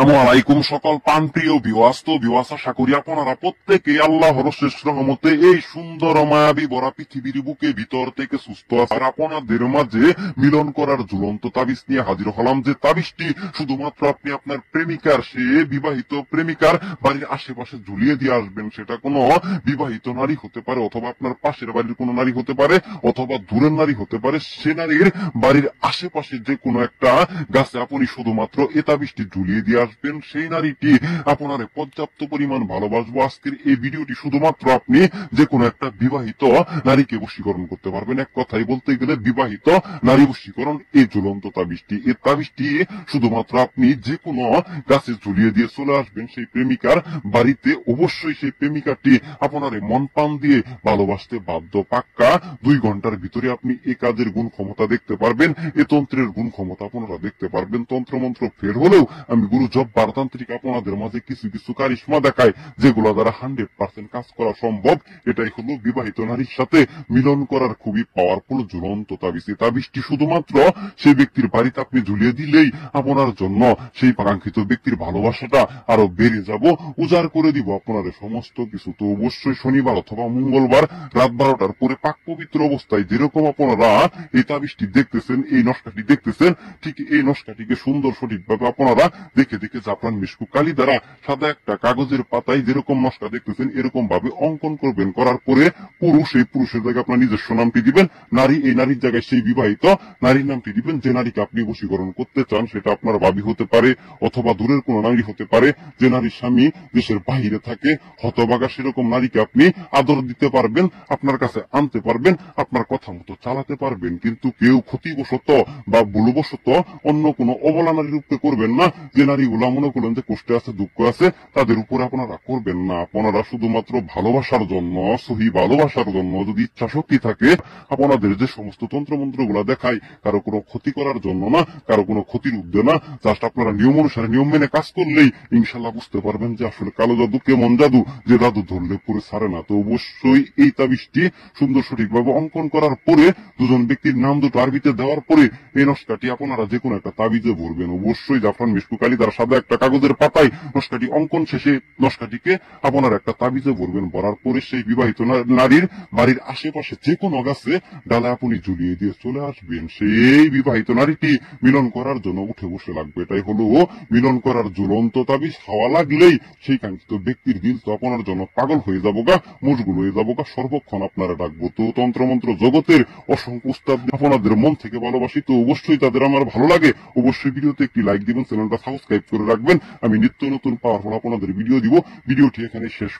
আসসালামু আলাইকুম সকল প্রাণপ্রিয় ভিউয়ার্স, আশা করি আপনারা প্রত্যেকে আল্লাহর শেষ রহমতে এই সুন্দর মায়াবী ভরা পৃথিবীর বুকে ভিতর থেকে সুস্থ আছে। আর আপনাদের মাঝে মিলন করার ঝুলন্ত তাবিজ নিয়ে হাজির হলাম, যে তাবিজটি শুধুমাত্র আপনি আপনার প্রেমিকার, সে বিবাহিত প্রেমিকার বাড়ির আশেপাশে ঝুলিয়ে দিয়ে আসবেন। সেটা কোনো বিবাহিত নারী হতে পারে, অথবা আপনার পাশের বাড়ির কোনো নারী হতে পারে, অথবা দূরের নারী হতে পারে। সে নারীর বাড়ির আশেপাশে যে কোনো একটা গাছে আপনি শুধুমাত্র এ তাবিজটি ঝুলিয়ে দিয়ে আসবেন। সেই নারীটি আপনার পর্যাপ্ত পরিমাণ ভালোবাসবো। আজকের এই ভিডিওটি শুধুমাত্র আপনি যে কোনো একটা বিবাহিত নারীকে বশীকরণ করতে পারবেন। এক কথাই বলতে গেলে বিবাহিত নারী বশীকরণ এই ঝুলন্ত তাবিজটি। এই তাবিজটি শুধুমাত্র আপনি যে কোনো গাছে ঝুলিয়ে দিয়ে চলে আসবেন সেই প্রেমিকার বাড়িতে। অবশ্যই সেই প্রেমিকাটি আপনার মন প্রাণ দিয়ে ভালোবাসতে বাধ্য। পাক্কা 2 ঘন্টার ভিতরে আপনি এই কাজের গুণ ক্ষমতা দেখতে পারবেন, এ তন্ত্রের গুণ ক্ষমতা আপনারা দেখতে পারবেন। তন্ত্রমন্ত্র ফের হলেও আমি গুরু জব্বার তান্ত্রিক আপনাদের মাঝে কিছু কিছু কারিশমা দেখায়, যেগুলো দ্বারা 100% কাজ করা সম্ভব। এটাই হলো বিবাহিত নারীর সাথে মিলন করার খুবই পাওয়ারফুল ঝুলন্ত তাবিজ। এই তাবিজটি শুধুমাত্র সেই ব্যক্তির বাড়িতে আপনি ঝুলিয়ে দিলেই আপনার জন্য সেই কাঙ্ক্ষিত ব্যক্তির ভালোবাসাটা আরো বেড়ে যাব, উজাড় করে দিব আপনার সমস্ত কিছু। তো অবশ্যই শনিবার অথবা মঙ্গলবার রাত 12টার পরে পাক পবিত্র অবস্থায় যেরকম আপনারা এই তাবিজটি দেখতেছেন, এই নকশাটি দেখতেছেন, ঠিক এই নকশাটিকে সুন্দর সঠিকভাবে আপনারা দেখে দেখে জাফরান মিশকু কালি দ্বারা সাদা একটা কাগজের পাতায় যেরকম নকশা দেখতেছেন এরকম ভাবে অঙ্কন করবেন। করার পরে পুরুষ, এই পুরুষের জায়গায় আপনার নিজস্ব নামটি দিবেন, নারী, এই নারীর জায়গায় সেই বিবাহিত নারীর নামটি দিবেন। যে নারীকে আপনি বশীকরণ করতে চান সেটা আপনার ভাবি হতে পারে, অথবা দূরের কোনো নারী হতে পারে। যে নারীর স্বামী দেশের বাহিরে থাকে, হতবাগা, সেরকম নারীকে আপনি আদর দিতে পারবেন, আপনার কাছে আনতে পারবেন, আপনার কথা মতো চালাতে পারবেন। কিন্তু কেউ ক্ষতিবশত বা ভুলবশত অন্য কোনো অবলা নারীর রূপে করবেন না। যে নারীগুলা মনে করলেন যে কষ্টে আছে, দুঃখ আছে, তাদের উপরে আপনারা করবেন না। আপনারা শুধুমাত্র ভালোবাসার জন্য, সহি ভালোবাসার জন্য, যদি ইচ্ছা শক্তি থাকে, আপনাদের যে সমস্ত তন্ত্রমন্ত্র গুলা দেখায় কারো কোনো ক্ষতি করার জন্য না, কারো কোনো ক্ষতির উদ্দেশ্য না, জাস্ট আপনারা নিয়ম অনুসারে নিয়ম মেনে কাজ করলেই ইনশাল্লাহ বুঝতে পারবেন যে আসলে কালো জাদু কেমন জাদু, যে জাদু ধরলে পরে ছাড়ে না। তো অবশ্যই এই তাবিজটি সুন্দর সঠিকভাবে অঙ্কন করার পরে, দুজন ব্যক্তির নাম দুটো আরবিতে দেওয়ার পরে এই নকশাটি আপনারা যে কোনো একটা তাবিজে ভরবেন। অবশ্যই জাফরান মিশকু কালি দ্বারা সাদা একটা কাগজের পাতায় নকশাটি অঙ্কন শেষে নকশাটিকে আপনারা একটা তাবিজে ভরবেন। ভরার পরে সেই বিবাহিত নারীর বাড়ির আশেপাশে যে কোনো গাছে ডালে আপনি ঝুলিয়ে দিয়ে চলে আসবেন। সেই বিবাহিত নারীটি মিলন করার জন্য উঠে বসে লাগবে। এটাই হলো মিলন করার ঝুলন্ত তাবিজ। হাওয়া লাগলেই সেই কাঙ্ক্ষিত ব্যক্তির দিল তো আপনার জন্য পাগল হয়ে যাবো গা, মশগুল হয়ে যাবো গা, সর্বক্ষণ আপনারা ডাকবো। তো তন্ত্রমন্ত্র জগতের অসংখ্য উস্তাদ আপনাদের মন থেকে ভালোবাসি। তো অবশ্যই তাদের আমার ভালো লাগে। অবশ্যই ভিডিওতে একটি লাইক দিবেন, চ্যানেলটা সাবস্ক্রাইব করে রাখবেন। আমি নিত্য নতুন পাওয়ারফুল আপনাদের ভিডিও দিব। ভিডিওটি এখানে শেষ